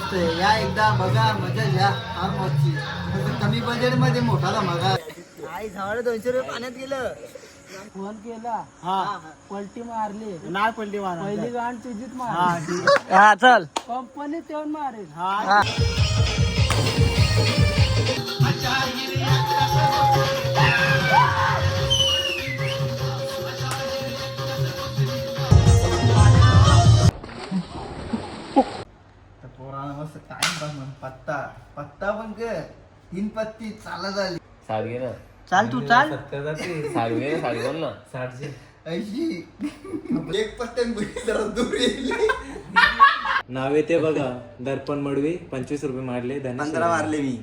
मस्त आहे. या एकदा बघा, मजा घ्या फार मच्छी. कमी बजेट मध्ये मोठा धमाका. आई झाड 200 रुपये पाण्यात गेलं. फोन केला पलटी मारली नाही, पलटी मार पहिली गाण तुझीच मार. हा चल कंपनी तेवढ मारेल. पोराला मस्त टाइम म्हण. पत्ता पत्ता पण कर. 3 पत्ती चालत झाली. साठ घे ना. चाल तू चाल. 60 घे ना, 60 बोल ना. 60 ऐशी एक पत्त्यान जरा दूर येईल. नाव येते बघा. दर्पण मडवी 25 रुपये मारले. 15 मारले मी.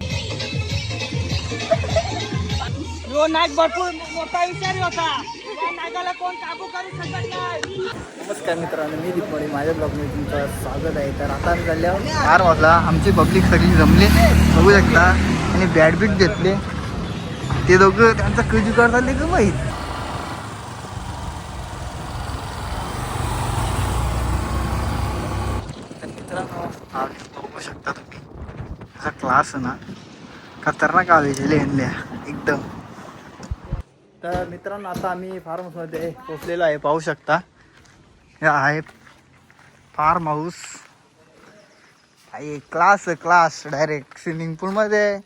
यो नाग भरपूर मोठा विचारी होता. या नागाला कोण काबू करू शकत नाही. नमस्कार मित्रांनो, मी दीपमणी. माझ्या ब्लॉगमध्ये तुमचं स्वागत आहे. तर आता आम्ही चालल्यावर 4 वाजला. आमची पब्लिक सगळी जमले बघू शकता. आणि बॅडबीट घेतले. ते दोघं त्यांचा कधी चालले का माहीत. तर मित्रांनो, हा बघू शकता तुम्ही. त्याचा क्लास आहे ना, खतरनाक आवेजेले आणल्या एकदम. तर मित्रांनो, आता आम्ही फार्म हाऊसमध्ये पोचलेलो आहे. पाहू शकता, हे आहे फार्म हाऊस. आहे क्लास डायरेक्ट स्विमिंग पूलमध्ये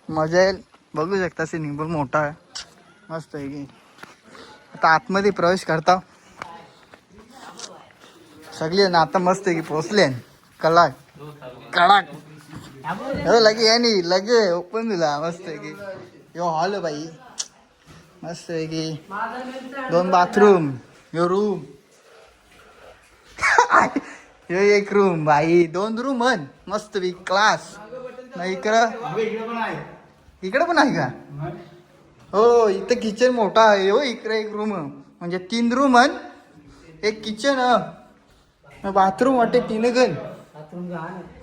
मजा येईल. बघू शकता स्विमिंग पूल मोठा आहे, मस्त आहे की. आता आतमध्ये प्रवेश करता सगळे ना. आता मस्त आहे की पोचले. कडाक लगे यानी लगे ओपन दिला. मस्त आहे की. यो हॉल आहे बाई, मस्त आहे की. 2 बाथरूम, यो रूम. यो एक रूम भाई. 2 रूम म्हण. मस्त बी क्लास. नाही इकडं पण आहे का? हो, इथं किचन मोठा आहे. हो इकडे एक रूम, म्हणजे 3 रूम म्हण. एक किचन, बाथरूम वाटे 3 गण.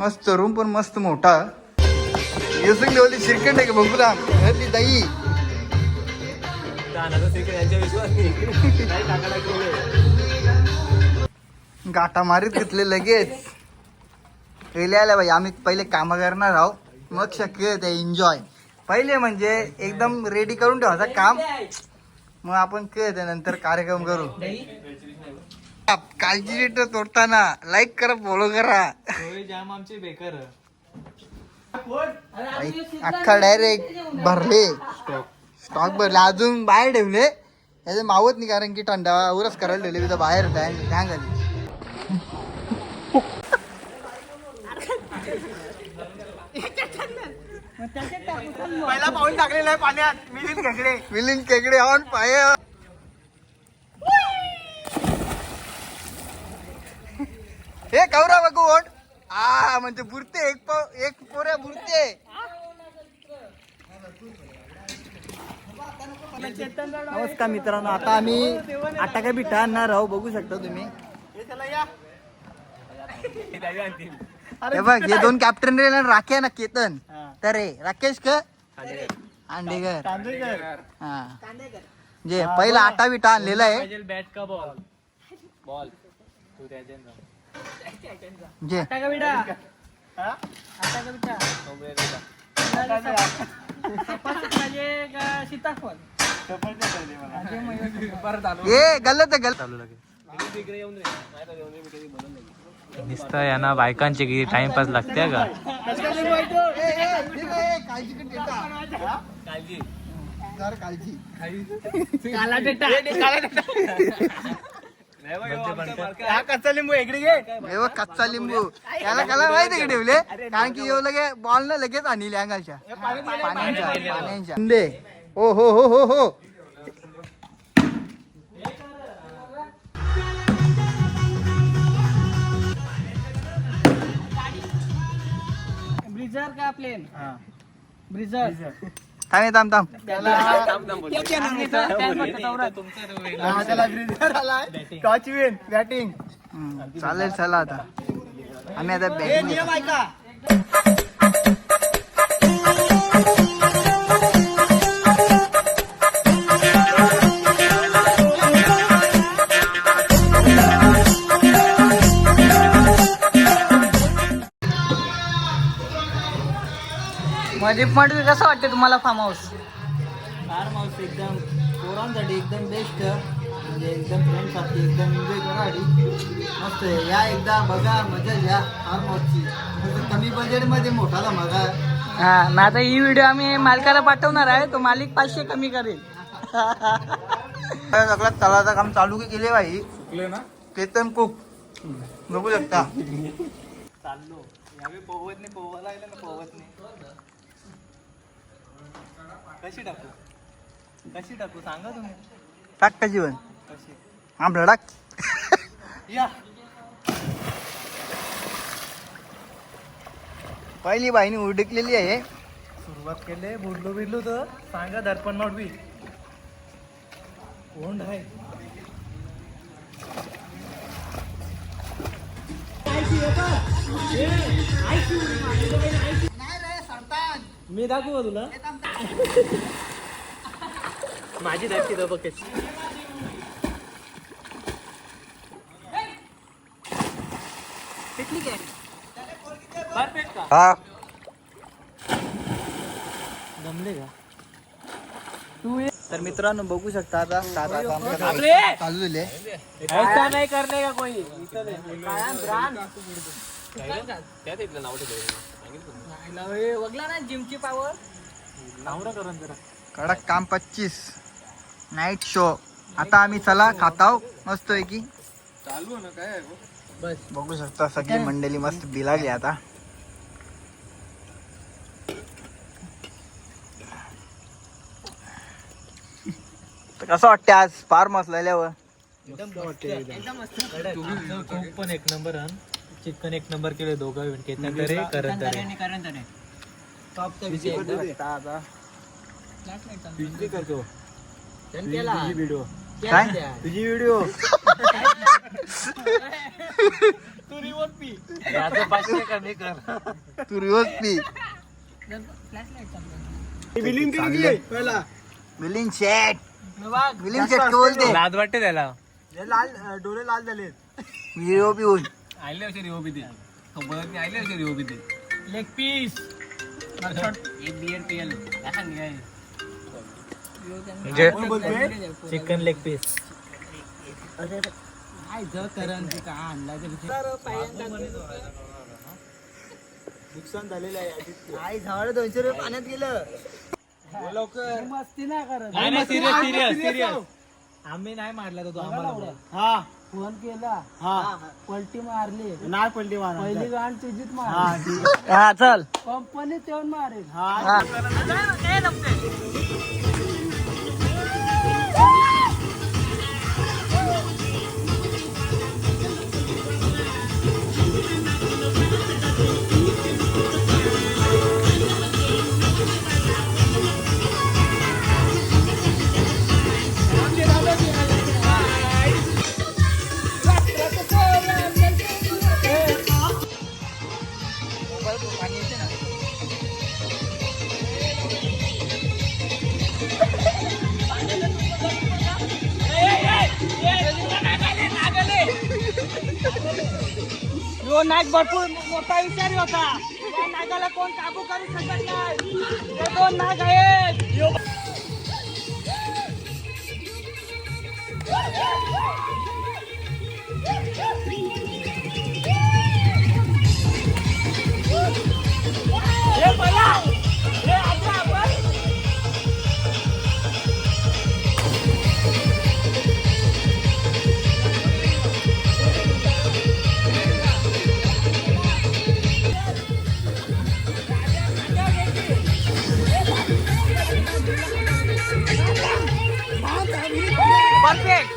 मस्त रूम पण मस्त मोठा. लेवली श्रीखंड आहे का बघू ना. ती दही गाठा मारीत घेतले लगेच. पहिले आल्या बाई. आम्ही पहिले कामं करणार आहोत, मग शक्य ते एन्जॉय. पहिले म्हणजे एकदम रेडी करून ठेवायचं काम, मग आपण कळते नंतर कार्यक्रम करू. काळजी रेट तोडताना लाईक करा, फॉलो करा. जाम आमचे बेकार. अख्खा डायरेक्ट भरले. स्टॉक भरले. अजून बाहेर ठेवले. याचे मावत नाही, कारण की थंडा उरस करायला ठेवले तिथं बाहेर. ढँग आली. पहिला पाऊल टाकलेला आहे पाण्यात. Milind Kekade on fire. हे कवरा बघू ओट. म्हणजे बुरते एक पोऱ्या बुरते. नमस्कार मित्रांनो, आता आम्ही आटाका बिठा आणणार आहोत. बघू शकता तुम्ही. हे बघ, हे 2 कॅप्टन रे राखे ना, केतन तर रे राकेश का आंडेकर. हा, जे पहिला आटा बिटा आणलेला आहे. बॅट का बॉल जे सीताफळ हे गलत गलत. दिसतं यांना बायकांचे किती टाइमपास लागते का. कच्चा लिंबू इकडे घे. कच्चा लिंबू याला कला माहिती का ठेवले, कारण की लगे बॉल न लगेच आणले अंगाच्या पाण्याच्या. हो हो हो हो हो. ब्रिजर का प्लेन? ब्रिजर. थांब. टॉच विन बॅटिंग. चालेल, चला आता आम्ही आता बॅटिंग. मध्ये पण कसं वाटतं तुम्हाला फार्म हाऊस? फार्म हाऊस एकदम पोरांसाठी एकदम बेस्ट, म्हणजे एकदम फ्रेंडसाठी एकदम एन्जॉय करासाठी मस्त आहे. या एकदा बघा, मजा घ्या फार्म हाऊसची. कमी बजेटमध्ये मोठा धमाका. हा ना, आता ही व्हिडिओ आम्ही मालकाला पाठवणार आहे, तो मालिक 500 कमी करेल. सगळ्यात तलाचं काम चालू केले बाई ना केतन कुक बघू शकता. चाललो यावेळी पोहत नाही, पोहायला लागलं ना, पोहत नाही. कशी टाकू सांगा तुम्ही. टाक का जीवन कशी आंबला टाक. या पहिली बाईने उडकलेली आहे. सुरुवात केली, बुडलो बिडलो तर सांगा दर्पण नोटवी कोण आहे. मी दाखवू तुला माझी धाकटी तो बघ कशी. परफेक्ट का जमले का तू. तर मित्रांनो बघू शकता आता दादा काम चालू झाले. ऐसा नाही करणे का कोई. बघला ना जिमची पावर. कडक काम 25 नाईट शो. आता आम्ही चला खाताव मस्त आहे की चालू ना काय बस. बघू शकता सगळी मंडळी मस्त बिलाली आता. कसं वाटतं आज फार्म असल्यावर? पण एक नंबर चिकन एक नंबर केले दोघं करतो. काय तुझी व्हिडिओ तू रिवर्स पी. बिलिंग शेट बोलते लाज वाटते त्याला. लाल डोळे लाल झाले व्हिडिओ पिऊन. आले असे रिओ बिदे खबर नाही. आले असे रिओ बिदे लेग पीस एक बियर पियल चिकन लेग पीस. नुकसान झालेलं आहे. आई झाड 200 रुपये पाण्यात गेलं. मस्ती नाही करत. सिरियस आम्ही नाही मारला तो आम्हाला. हा फोन केला, हा पलटी मारली नाही पलटी मार. पहिली गाण तुझीच मार. हा चल कंपनीत येऊन मारेल. यो नाग भरपूर मोठा विषारी होता. या नागाला कोण काबू करू शकत नाही. हे 2 नाग आहेत. परफेक्ट.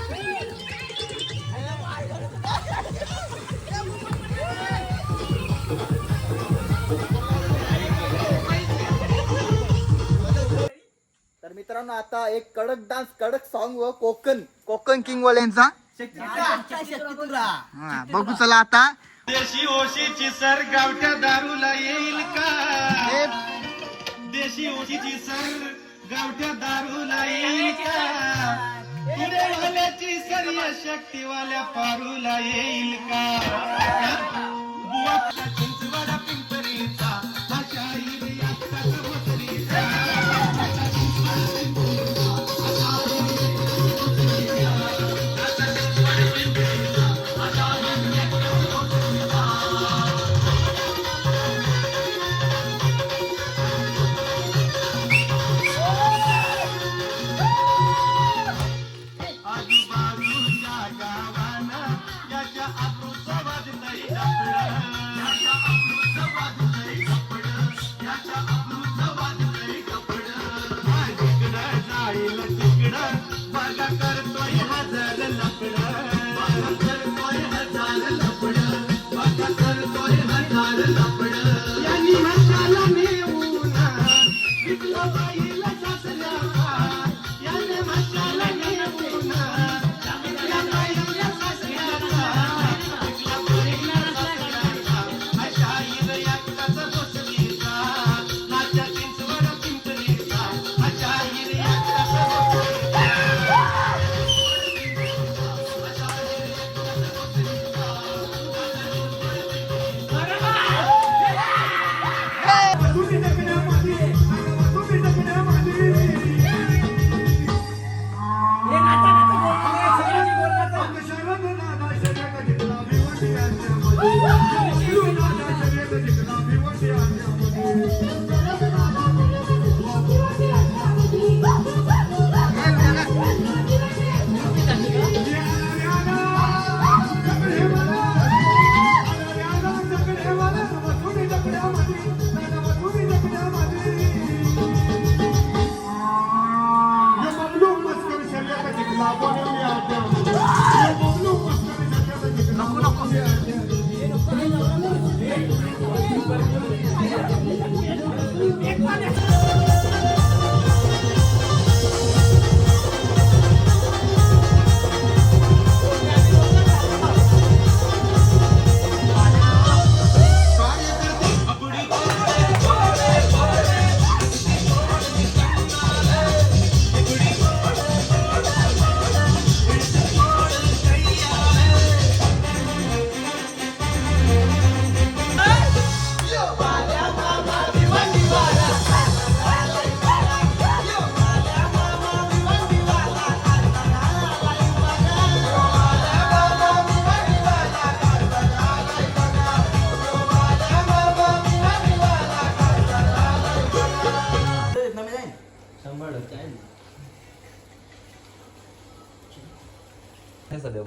तर मित्रांनो आता एक कडक डान्स कडक सॉन्ग व कोकण किंग वाल्यांचा बघू चला आता. देशी ओशीची सर गावठ्या दारूला येईल का? देशी ओशीची सर गावठ्या दारूला येईल का? पुढेवाल्याची सर या शक्तीवाल्या पारूला येईल का? बुवा चिंचवाडा पिंपरीचा हा शाहीर याचा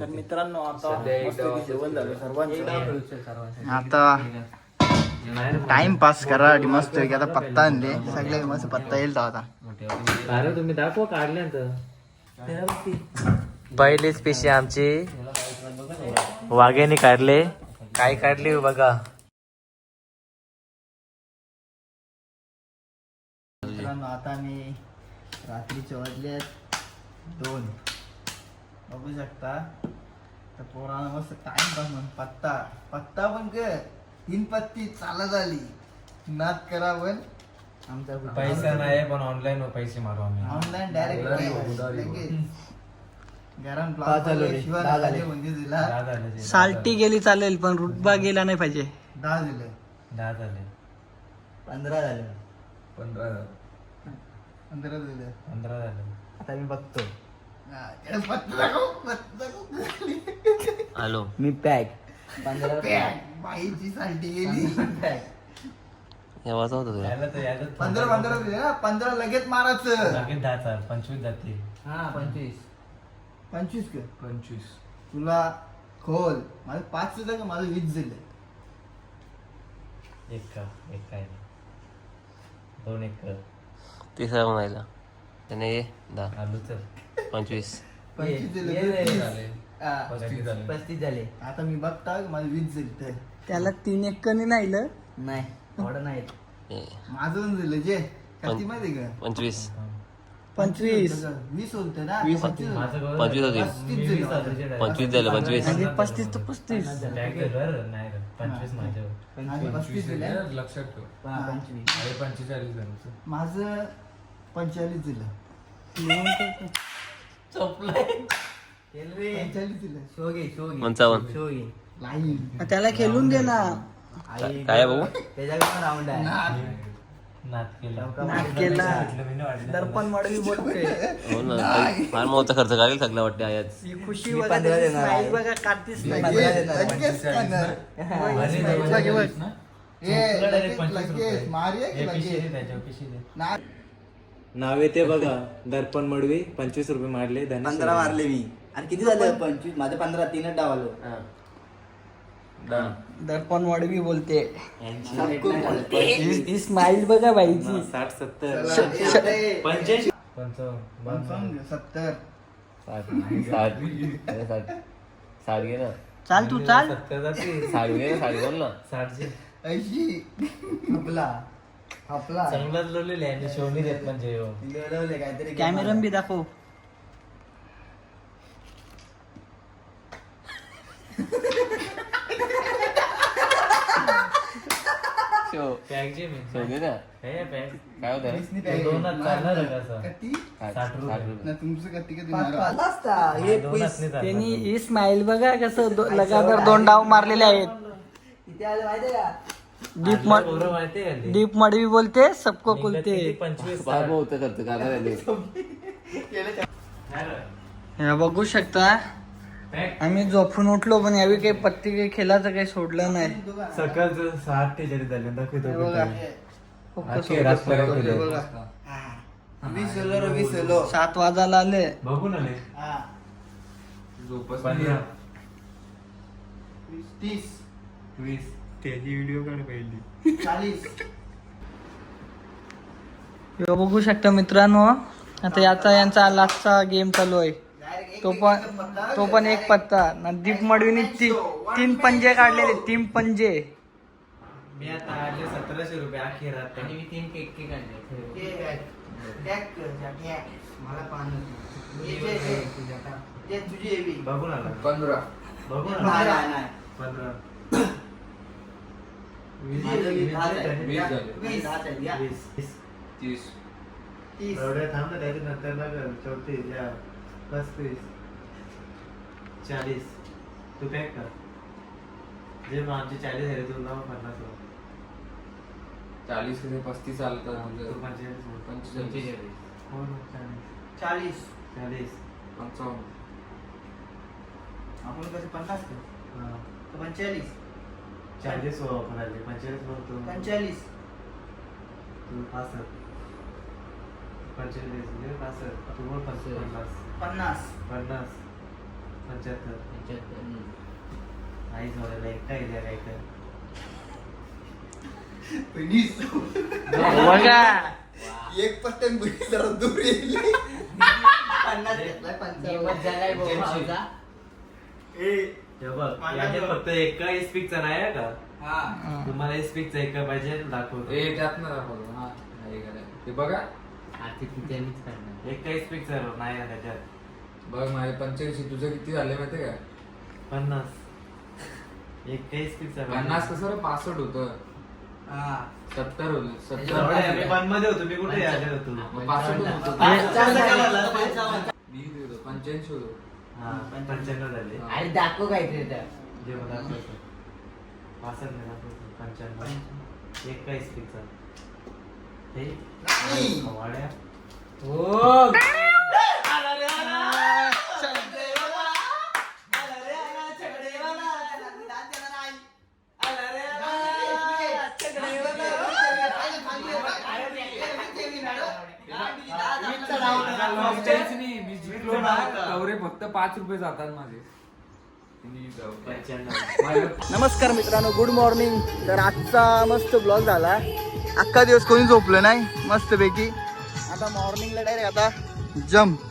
तर मित्रांनो आता जेवण झालं सर्वांचं. आता टाइम पास करा मस्त पैकी. आता पत्ता आणले सगळे मस्त पत्ता येईल तो आता. अरे तुम्ही दाखवा काढले पहिलीच पिशी आमची वाघेने काढले. काय काढली बघा. मित्रांनो आता मी रात्रीचे वाजले 2 बघू शकता. तर पोरानं मस्त टाइम पास म्हणून पत्ता पण कर 3 पत्ती चालत आली. नाद करा पण आमचा पैसा नाही पण ऑनलाईन पैसे मारू आम्ही. ऑनलाईन डायरेक्ट गरम शिवाय म्हणजे दिला. साल्टी गेली चालेल पण रुटबा गेला नाही पाहिजे. 10 दिले. 10 झाले. 15 झाले. 15 दिले. 15 झाले. आता मी बघतो. आलो मी पॅक 15 साल्टी गेली. येवाचा होता तुला. 15 दिले ना. 15 लगेच मारायचं. 25 जातील. हा 25 कर. 25 तुला खोल. माझं 5 सुद्धा का माझं 20 दिले. एक काय 2 एक तिसरा कोण राहिला त्याने 10 आलू तर 25 दिले. 35 झाले. आता मी बघता माझं 20 दिले. त्याला 3 एकनी नाही नाही एवढं नाही. ए, माझं पण दिलं जे किती माहिती का 25 25 20 होते ना. 25 होती 25 झालं 25 म्हणजे 35 तर 35. नाही 25 माझ्यावर. 35 दिले. लक्षात ठेव. 45 माझं 45 दिलं. 45 दिलं. 55 लाईन त्याला खेळून दे ना. काय भाऊ नाद केला. नाद केला. दर्पण मॉडेल बोलते. हो ना फार मोठा खर्च करेल सगळं वाटते आज. ही खुशी बघा त्याची smile बघा काढतीच नाही. लगेच करणार. बघ, बघ. लगेच मारूया की लगेच. नाही. नावे ते बघा. दर्पण मडवी 25 रुपये मारले. 15 मारले मी. आणि किती झाले 25? माझे 15 3च डाव आलो. दर्पण वडवी बोलते. सबको बोलते. ही स्माइल बघा बाईची. 60 70 70 85 70 साठ घे ना. चाल तू चाल. 70 जाते. साठ घे ना साडी बोल ना. 60 80 आपला चांगलाच लोलेले आहे. शिवणी देत म्हणजे लढवले काहीतरी कॅमेरा बी दाखव. पॅक जे मी शो घे ना. हे पॅक काय होतं दोनात चालणार आहे कसं? कती 60 रुपये. ना तुमचं कती कधी पाच मारा. पाच असता. हे दोनात नाही चालणार. त्यांनी ही स्माइल बघा कसं लगातार 2 डाव मारलेले आहेत. किती आले माहितीये का? डीप पोरं माहिती आहे का? डीप मडवी बोलते सबको निघत बोलते. किती? 25 फार मोठा खर्च करणार हे बघू शकता. पॅक आम्ही झोपून उठलो पण यावेळी काही पत्ती काही खेळाचं काही सोडलं नाही. सकाळचं 60 ते जरी झाले दाखवतो. हे बघा. आजची रातपर्यंत हे केलं. बघा. 20 लो 7 वाजायला आले. बघू ना ले. हा 15 30 20 त्याची व्हिडिओ काढ पहिली. 40 हे बघू शकता मित्रांनो. आता यांचा लास्टचा गेम चालू आहे. तो पण एक पत्ता ना. दीप मडवीने 3 पंजे काढलेले. 3 पंजे मी आता आणले 1700 रुपये अखेर आता. आणि मी 3 केक आणले. मला पाहणं तुझी एवी बघून आला 15 बघून नाही, आला नाही. 15 माझं 20 झालं. 20 झाले. 20 झालं, या. 20 30 30. एवढ्या थांब ना त्याच्या नंतर ना कर 34 या 35 40 तू पॅक कर जे मग आमचे 40 झाले तू लाव 50 वर. 40 ते 35 आलं तर तू तुझं 45 हो ना 40. 40 55 आपण कसं 50 करू? हा. तर 45. 40 वापरायचे 45 वर तू 45. तू 65 45 म्हणजे 65 तू बोल 50 50. 50 75 आई जोडायला एक काय द्या काय कर बघा एक पट्ट्यान बुडी जरा दूर येईल 50 घेतलाय 55. हे बघ याच्यात फक्त एका स्पीकचा नाही आहे का हा. तुम्हाला स्पीकचा एका पाहिजे दाखवतो ए त्यात ना दाखवलं हा नाही का ते बघा एका स्पीकचा नाही आहे त्याच्यात बघ माझे 85 तुझं किती झाले माहिती का 50 एका स्पीकचा 50 कसं रे 65 होतं हा. 70 होतं मी 70 वन मध्ये होतो मी कुठे याच्यात होतो 65 होतं 85 होतं हा 95 झाले अरे दाखव काहीतरी त्या. जे मला दाखवतो 65 नाही दाखवतो 95 एका स्पीकचा हे नाही. वाड्या हो फक्त 5 रुपये जातात माझे 95 नमस्कार मित्रांनो, गुड मॉर्निंग. तर आजचा मस्त ब्लॉग झाला. अख्खा दिवस कोणी झोपलं नाही मस्तपैकी. आता मॉर्निंगला डायरेक्ट आता जम्प